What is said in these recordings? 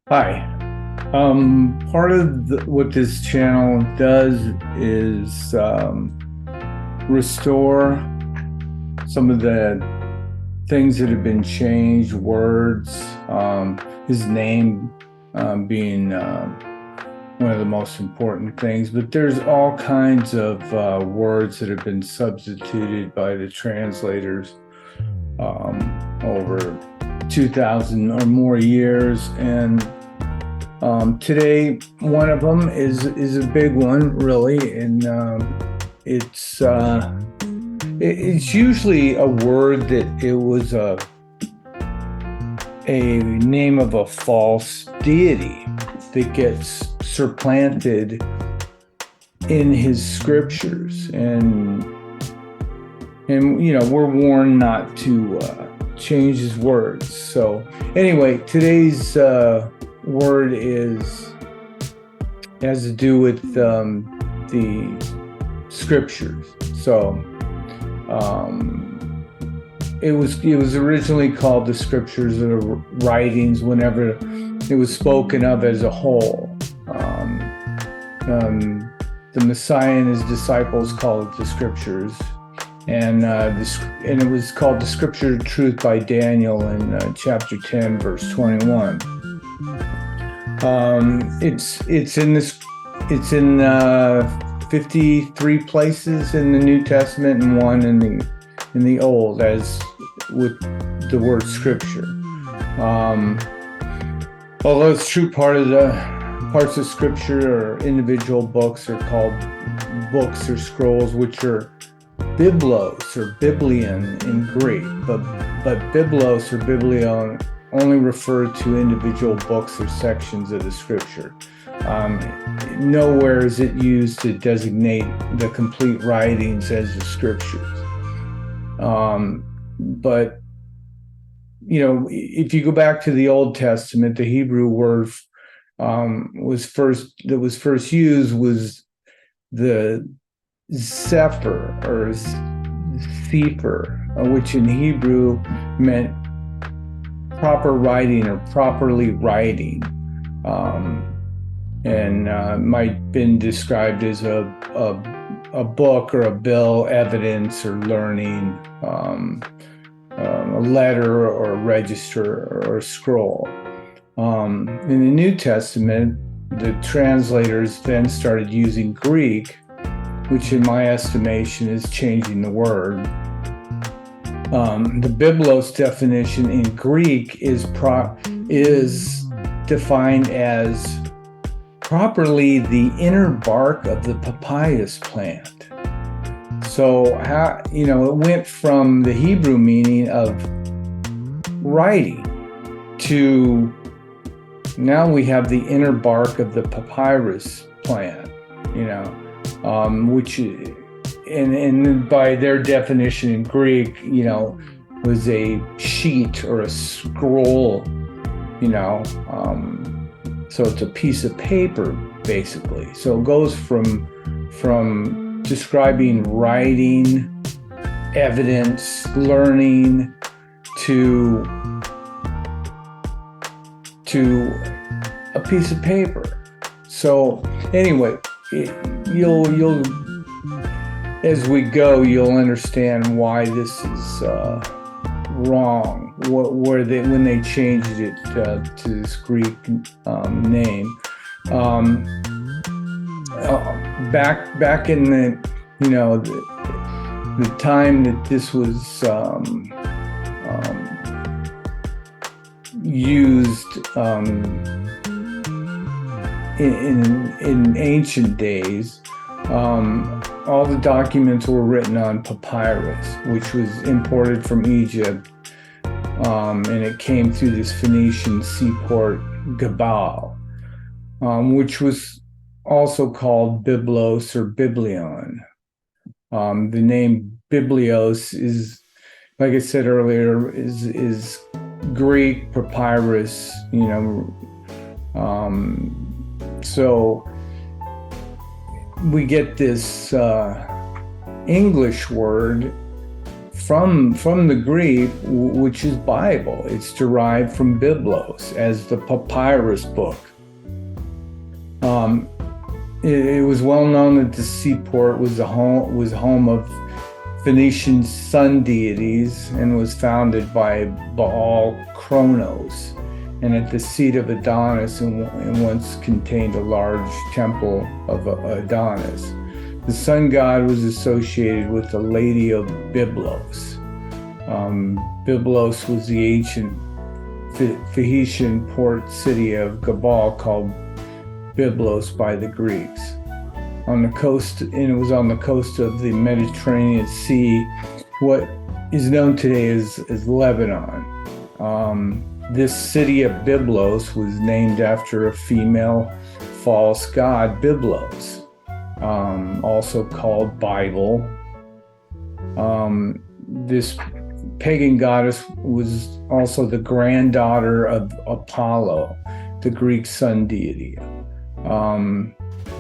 Hi. Part of what this channel does is restore some of the things that have been changed, words, his name being one of the most important things, but there's all kinds of words that have been substituted by the translators over 2,000 or more years, and today, one of them is a big one, really, and it's usually a word that it was a name of a false deity that gets supplanted in his scriptures, and we're warned not to change his words. So anyway, today's word has to do with the scriptures. So it was originally called the scriptures or writings whenever it was spoken of as a whole. The Messiah and his disciples called it the scriptures, and it was called the Scripture of Truth by Daniel in chapter 10, verse 21. It's in 53 places in the New Testament and one in the Old, as with the word scripture. Although it's true, parts of scripture or individual books are called books or scrolls, which are byblos or biblion in Greek, but byblos or biblion only refer to individual books or sections of the scripture. Nowhere is it used to designate the complete writings as the scriptures. But if you go back to the Old Testament, the Hebrew word was first used was the Sefer or Sefer, which in Hebrew meant proper writing or properly writing, and might been described as a book or a bill, evidence or learning, a letter or a register or a scroll. In the New Testament, the translators then started using Greek, which in my estimation is changing the word. The byblos definition in Greek is defined as properly the inner bark of the papyrus plant. So it went from the Hebrew meaning of writing to now we have the inner bark of the papyrus plant, which, and by their definition in Greek, was a sheet or a scroll, so it's a piece of paper, basically. So it goes from describing writing, evidence, learning, to a piece of paper. So anyway, you'll as we go, you'll understand why this is wrong. When they changed it to this Greek name, back in the time that this was used in ancient days. All the documents were written on papyrus, which was imported from Egypt, and it came through this Phoenician seaport, Gabal, which was also called byblos or biblion. The name biblios is, like I said earlier, is Greek papyrus, so we get this English word from the Greek, which is Bible. It's derived from byblos as the papyrus book. It was well known that the seaport was home of Phoenician sun deities and was founded by Baal Kronos, and at the seat of Adonis, and once contained a large temple of Adonis. The sun god was associated with the Lady of Byblos. Byblos was the ancient Phoenician port city of Gabal, called Byblos by the Greeks. On the coast, and it was on the coast of the Mediterranean Sea, what is known today as Lebanon. This city of Byblos was named after a female false god, Byblos, also called Bible. This pagan goddess was also the granddaughter of Apollo, the Greek sun deity.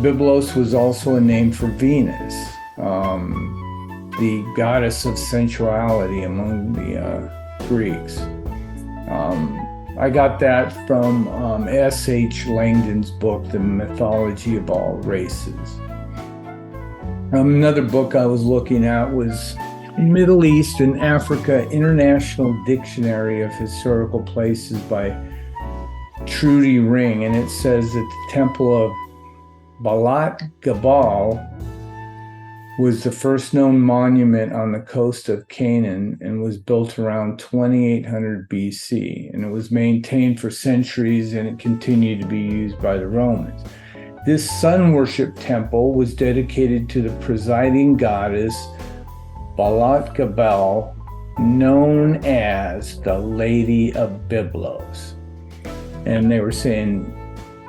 Byblos was also a name for Venus, the goddess of sensuality among the Greeks. I got that from S.H. Langdon's book, The Mythology of All Races. Another book I was looking at was Middle East and Africa International Dictionary of Historical Places by Trudy Ring, and it says that the Temple of Balat Gabal was the first known monument on the coast of Canaan and was built around 2800 BC, and it was maintained for centuries, and it continued to be used by the Romans. This sun worship temple was dedicated to the presiding goddess Balat Gabal, known as the Lady of Byblos. And they were saying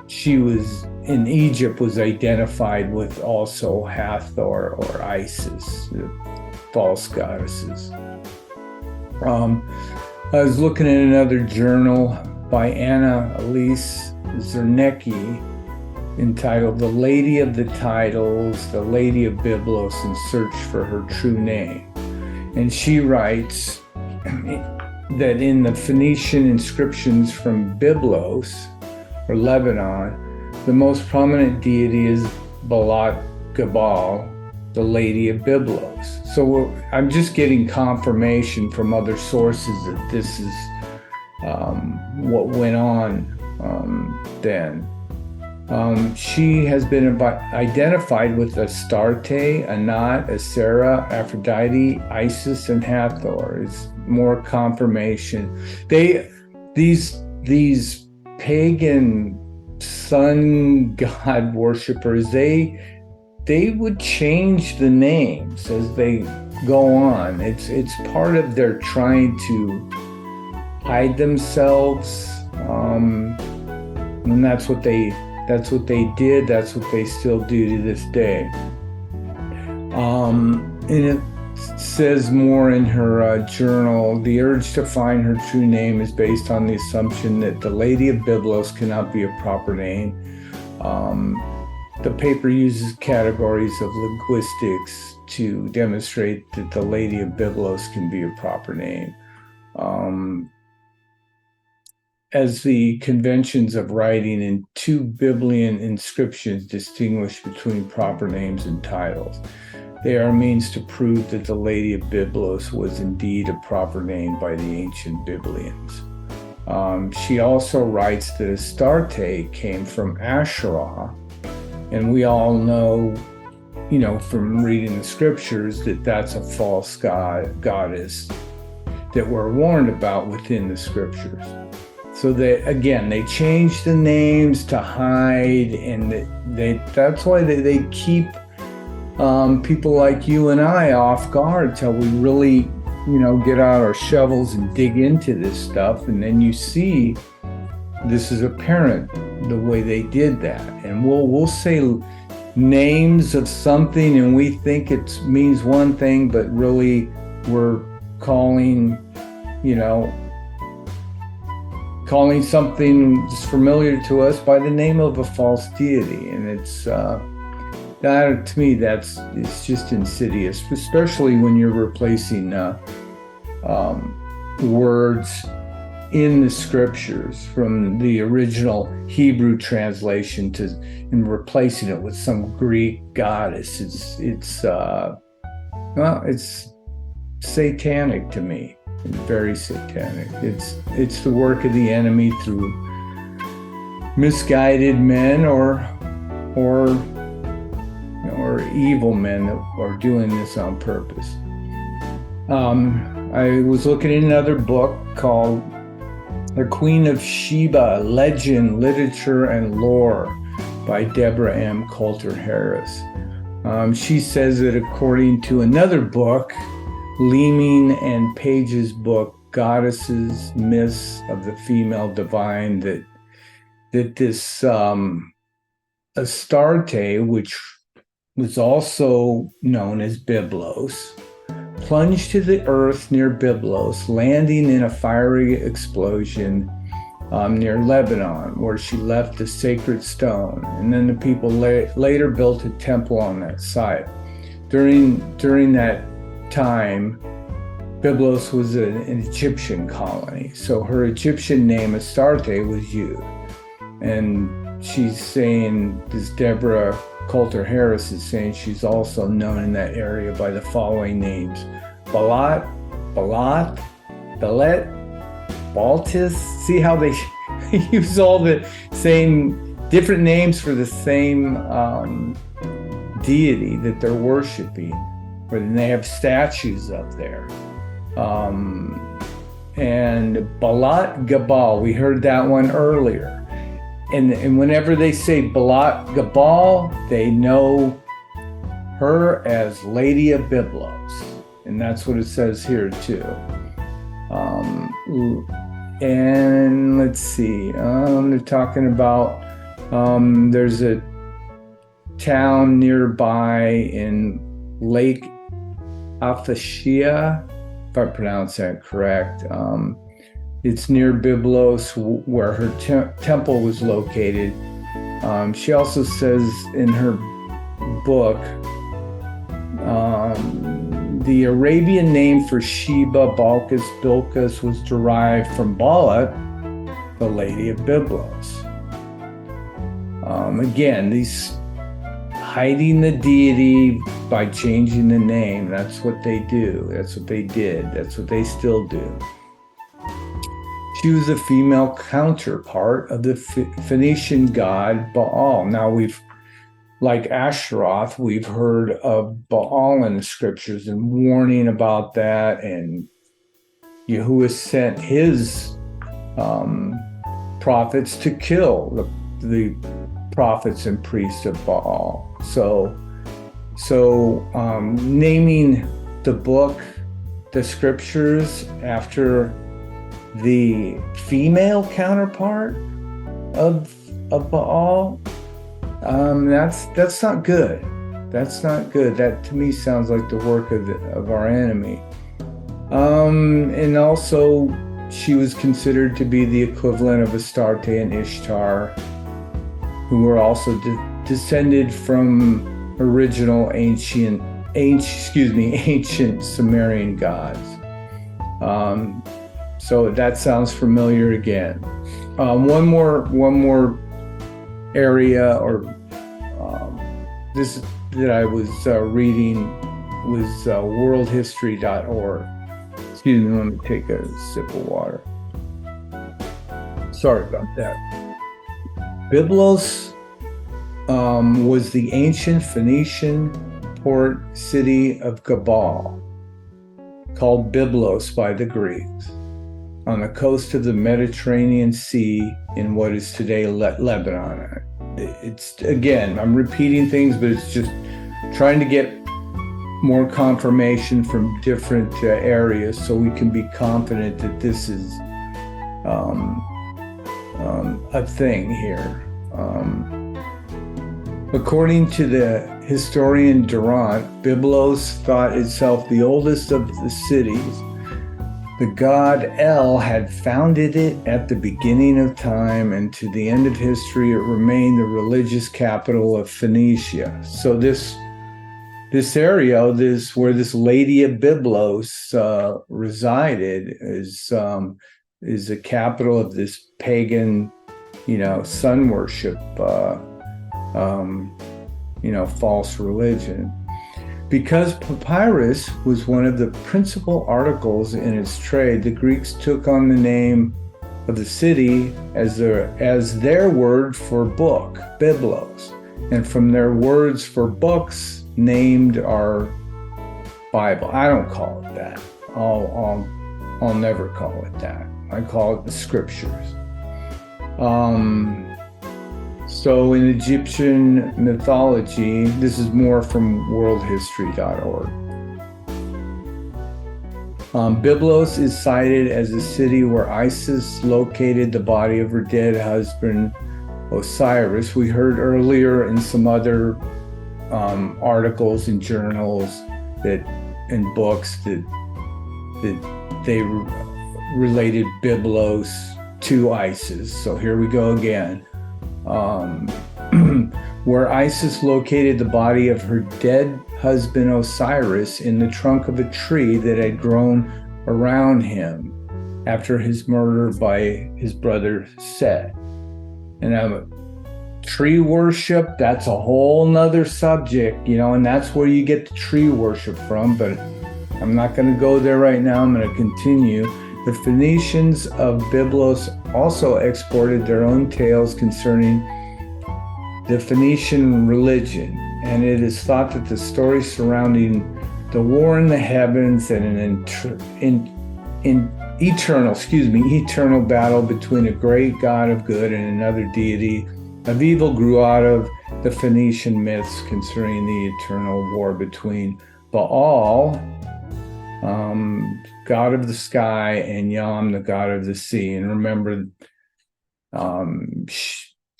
she was in Egypt, was identified with also Hathor or Isis, the false goddesses. I was looking at another journal by Anna Elise Zernecki entitled The Lady of the Titles, the Lady of Byblos in Search for Her True Name. And she writes that in the Phoenician inscriptions from Byblos, or Lebanon, the most prominent deity is Balat Gabal, the Lady of Byblos. So I'm just getting confirmation from other sources that this is what went on then. She has been identified with Astarte, Anat, Asera, Aphrodite, Isis, and Hathor. It's more confirmation. These pagan sun god worshippers, they would change the names as they go on. It's part of their trying to hide themselves, and that's what they did. That's what they still do to this day. And it says more in her journal, the urge to find her true name is based on the assumption that the Lady of Byblos cannot be a proper name. The paper uses categories of linguistics to demonstrate that the Lady of Byblos can be a proper name. As the conventions of writing in two Biblian inscriptions distinguish between proper names and titles, they are a means to prove that the Lady of Byblos was indeed a proper name by the ancient Biblians. She also writes that Astarte came from Asherah, and we all know, from reading the scriptures, that that's a false goddess that we're warned about within the scriptures. So they changed the names to hide, and that's why they keep people like you and I off guard till we really, get out our shovels and dig into this stuff. And then you see this is apparent the way they did that. And we'll say names of something and we think it means one thing, but really we're calling something that's familiar to us by the name of a false deity. And it's that, to me, it's just insidious, especially when you're replacing words in the scriptures from the original Hebrew translation to and replacing it with some Greek goddess. It's satanic to me. It's very satanic. It's the work of the enemy through misguided men or evil men that are doing this on purpose. I was looking at another book called The Queen of Sheba, Legend, Literature, and Lore by Deborah M. Coulter Harris. She says that according to another book, Leeming and Page's book, Goddesses, Myths of the Female Divine, that this Astarte, which was also known as Byblos, plunged to the earth near Byblos, landing in a fiery explosion near Lebanon, where she left a sacred stone. And then the people later built a temple on that site. During that time, Byblos was an Egyptian colony. So her Egyptian name, Astarte, was used. And she's saying, this Deborah Coulter Harris is saying, she's also known in that area by the following names: Balat, Belet, Baltis. See how they use all the same different names for the same deity that they're worshiping, and they have statues up there. And Balat Gabal, we heard that one earlier. And whenever they say Balat Gabal, they know her as Lady of Byblos. And that's what it says here too. And let's see, they're talking about, there's a town nearby in Lake Athashia, if I pronounce that correct. It's near Byblos, where her temple was located. She also says in her book, the Arabian name for Sheba, Balkis, Bilqis, was derived from Balat, the Lady of Byblos. Again, these hiding the deity by changing the name. That's what they do. That's what they did. That's what they still do. She was a female counterpart of the Phoenician god Baal. Now like Ashtaroth, we've heard of Baal in the scriptures and warning about that, and Yahuwah sent his prophets to kill the prophets and priests of Baal. So naming the book, the scriptures, after the female counterpart of Baal, that's not good. That's not good. That to me sounds like the work of our enemy. And also, she was considered to be the equivalent of Astarte and Ishtar, who were also descended from original ancient Sumerian gods. So that sounds familiar again. One more area, or this that I was reading was worldhistory.org. Excuse me, let me take a sip of water. Sorry about that. Byblos was the ancient Phoenician port city of Gabal, called Byblos by the Greeks, on the coast of the Mediterranean Sea in what is today Lebanon. It's, again, I'm repeating things, but it's just trying to get more confirmation from different areas so we can be confident that this is a thing here. According to the historian Durant, Byblos thought itself the oldest of the cities. The god El had founded it at the beginning of time, and to the end of history, it remained the religious capital of Phoenicia. So this this area, this where this lady of Byblos resided, is the capital of this pagan, sun worship, false religion. Because papyrus was one of the principal articles in its trade, the Greeks took on the name of the city as their word for book, byblos, and from their words for books named our Bible. I don't call it that. I'll never call it that. I call it the scriptures. So in Egyptian mythology, this is more from worldhistory.org. Byblos is cited as the city where Isis located the body of her dead husband, Osiris. We heard earlier in some other articles and journals and books that they related Byblos to Isis. So here we go again. Where Isis located the body of her dead husband Osiris in the trunk of a tree that had grown around him after his murder by his brother Set. And tree worship, that's a whole nother subject, and that's where you get the tree worship from, but I'm not going to go there right now. I'm going to continue. The Phoenicians of Byblos also exported their own tales concerning the Phoenician religion, and it is thought that the story surrounding the war in the heavens and an eternal battle between a great god of good and another deity of evil grew out of the Phoenician myths concerning the eternal war between Baal, god of the sky, and Yam, the god of the sea. And remember,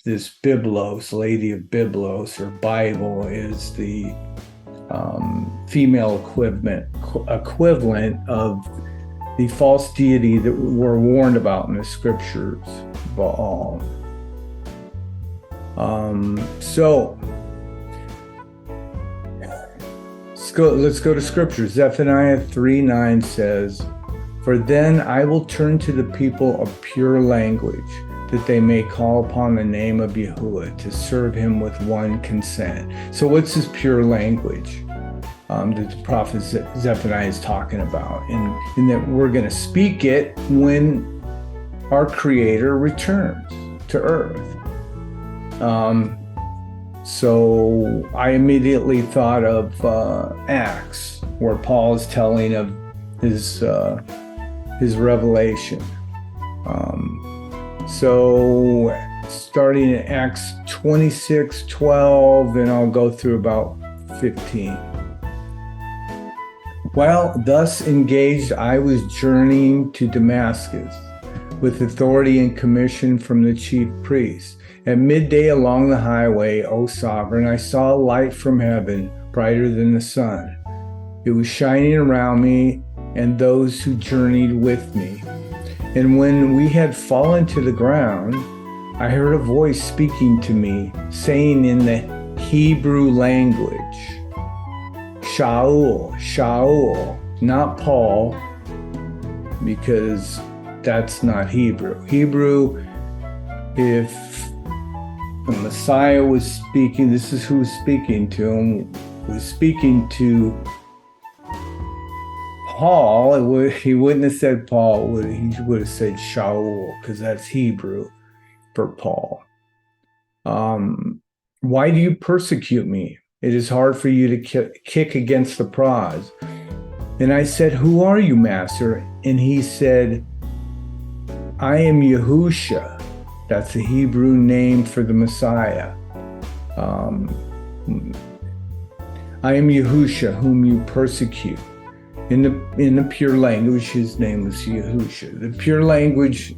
this Byblos, Lady of Byblos, or Bible, is the female equivalent of the false deity that we're warned about in the scriptures, Baal. So let's go to scripture. Zephaniah 3:9 says, "For then I will turn to the people of pure language, that they may call upon the name of Yahuwah to serve him with one consent." So what's this pure language that the prophet Zephaniah is talking about? And that we're going to speak it when our Creator returns to earth. So I immediately thought of Acts, where Paul is telling of his revelation. So starting in Acts 26:12, and I'll go through about 15. "While thus engaged, I was journeying to Damascus with authority and commission from the chief priest. At midday along the highway, O sovereign, I saw a light from heaven, brighter than the sun. It was shining around me and those who journeyed with me. And when we had fallen to the ground, I heard a voice speaking to me, saying in the Hebrew language, 'Shaul, Shaul,' not Paul, because that's not Hebrew. Hebrew, if the Messiah was speaking, this is who was speaking to him, was speaking to Paul, he wouldn't have said Paul, he would have said Shaul, because that's Hebrew for Paul. Why do you persecute me? It is hard for you to kick against the prods. And I said, who are you, Master? And he said, I am Yahusha. That's the Hebrew name for the Messiah. I am Yahusha, whom you persecute. In the pure language, his name was Yahusha. The pure language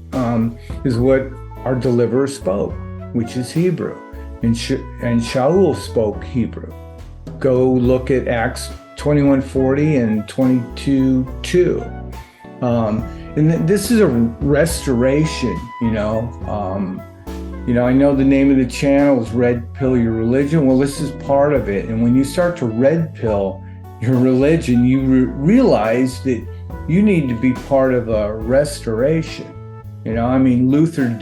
is what our deliverer spoke, which is Hebrew. And Shaul spoke Hebrew. Go look at Acts 21:40 and 22:2. And this is a restoration, I know the name of the channel is Red Pill Your Religion. Well, this is part of it. And when you start to red pill your religion, you realize that you need to be part of a restoration. Luther,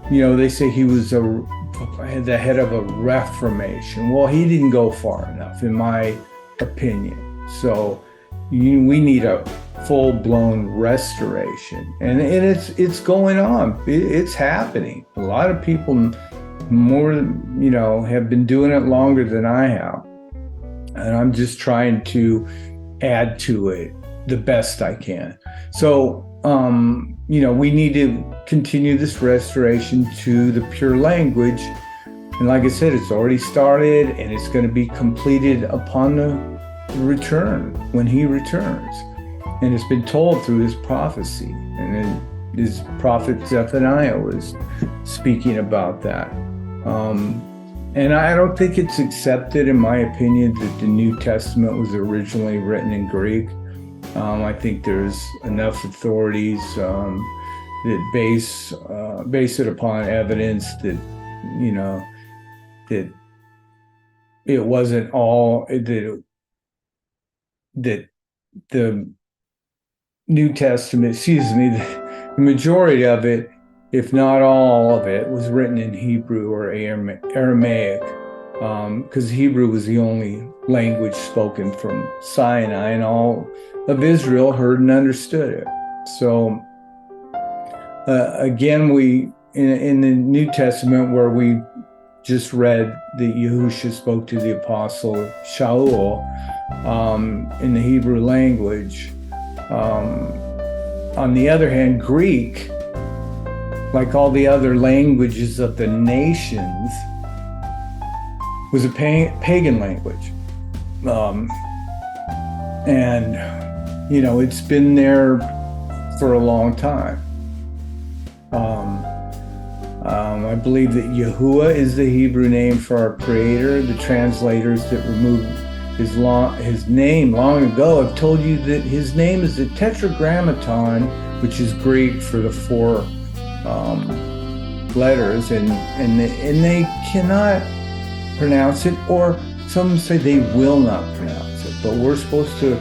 they say he was the head of a reformation. Well, he didn't go far enough, in my opinion. So we need a full-blown restoration, and it's going on. It's happening. A lot of people more have been doing it longer than I have, and I'm just trying to add to it the best I can. So we need to continue this restoration to the pure language, and like I said, it's already started, and it's going to be completed upon the return, when he returns. And it's been told through his prophecy, and then his prophet Zephaniah was speaking about that. And I don't think it's accepted, in my opinion, that the New Testament was originally written in Greek. I think there's enough authorities that base it upon evidence that that it wasn't all that the New Testament, the majority of it, if not all of it, was written in Hebrew or Aramaic, because Hebrew was the only language spoken from Sinai, and all of Israel heard and understood it. So again, we in the New Testament, where we just read that Yahushua spoke to the apostle Shaul in the Hebrew language. On the other hand, Greek, like all the other languages of the nations, was a pagan language. And it's been there for a long time. I believe that Yahuwah is the Hebrew name for our Creator. The translators that removed his name long ago have told you that his name is the Tetragrammaton, which is Greek for the four letters, and they cannot pronounce it, or some say they will not pronounce it. But we're supposed to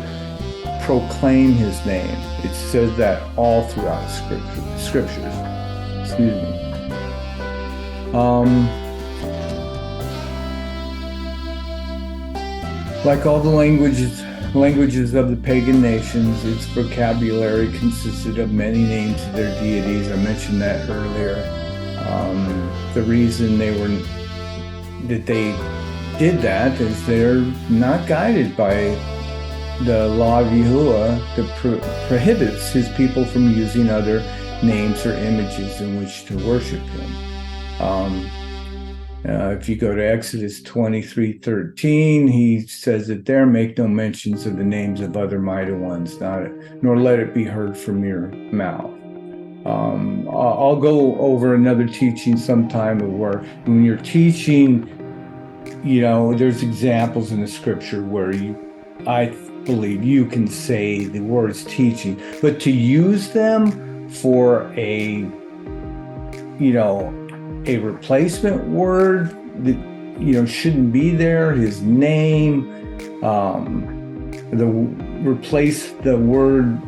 proclaim his name. It says that all throughout scriptures. Excuse me. Like all the languages of the pagan nations, its vocabulary consisted of many names of their deities. I mentioned that earlier. The reason they did that is they're not guided by the law of Yahuwah that prohibits his people from using other names or images in which to worship him. If you go to Exodus 23:13, he says that there, make no mentions of the names of other mighty ones, nor let it be heard from your mouth. I'll go over another teaching sometime where when you're teaching, there's examples in the scripture where I believe you can say the words teaching, but to use them for a replacement word that shouldn't be there, his name, replace the word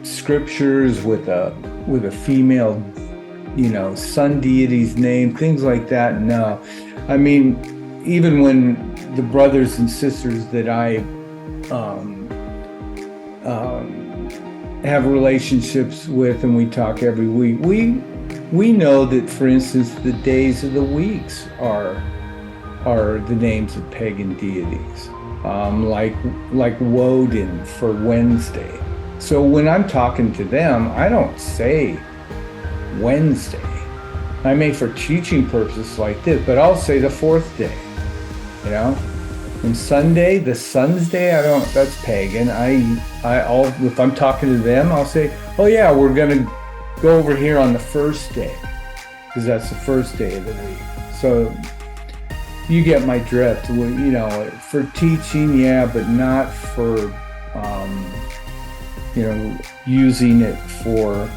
scriptures with a female sun deity's name, things like that. No, I mean, even when the brothers and sisters that I have relationships with, and we talk every week, we know that, for instance, the days of the weeks are the names of pagan deities, like Woden for Wednesday. So when I'm talking to them, I don't say Wednesday. I may, for teaching purposes like this, but I'll say the fourth day. And Sunday, the sun's day, that's pagan. If I'm talking to them, I'll say, oh yeah, we're gonna go over here on the first day, because that's the first day of the week. So you get my drift. For teaching, yeah, but not for using it for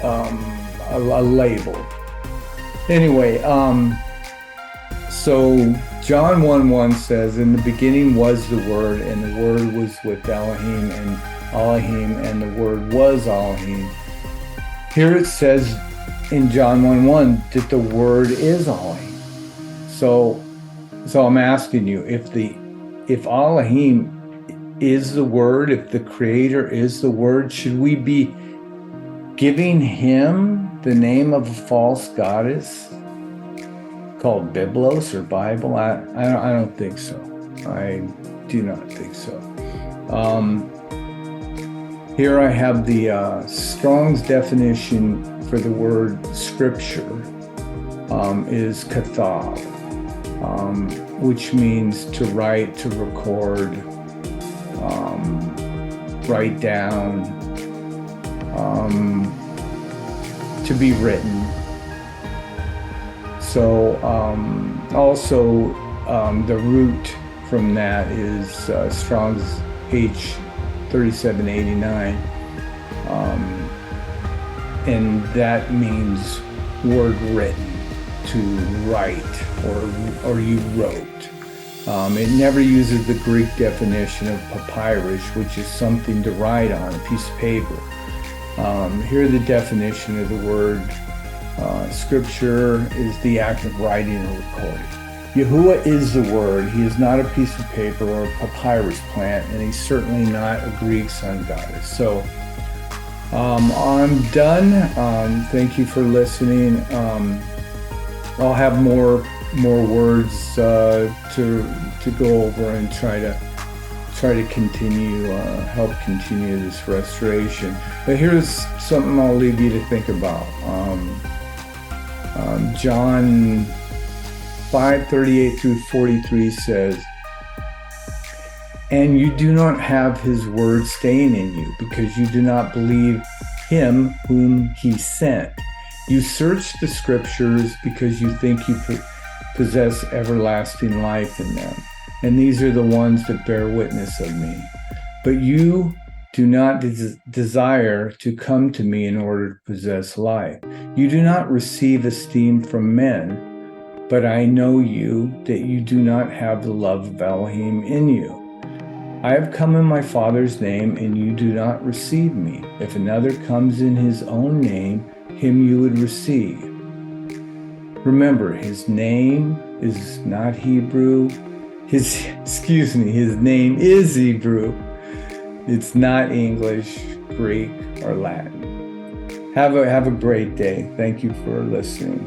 a label. Anyway, so John 1:1 says, "In the beginning was the Word, and the Word was with Elohim, and Elohim, and the Word was Elohim." Here it says in John 1:1 that the Word is Elohim. So I'm asking you, if Elohim is the Word, if the Creator is the Word, should we be giving him the name of a false goddess called byblos or Bible? I don't think so. I do not think so. Here I have the Strong's definition for the word scripture is kathab, which means to write, to record, write down, to be written. So also the root from that is Strong's H3789, and that means word written, to write, or you wrote. It never uses the Greek definition of papyrus, which is something to write on, a piece of paper. Here the definition of the word scripture is the act of writing or recording. Yahuwah is the Word. He is not a piece of paper or a papyrus plant, and he's certainly not a Greek sun goddess. So I'm done. Thank you for listening. I'll have more words to go over and try to continue, help continue this restoration. But here's something I'll leave you to think about. John 5:38 through 43 says, "And you do not have his word staying in you, because you do not believe him whom he sent. You search the scriptures because you think you possess everlasting life in them. And these are the ones that bear witness of me. But you do not desire to come to me in order to possess life. You do not receive esteem from men, but I know you, that you do not have the love of Elohim in you. I have come in my Father's name, and you do not receive me. If another comes in his own name, him you would receive. Remember, his name is not Hebrew. His name is Hebrew. It's not English, Greek, or Latin. Have a great day. Thank you for listening.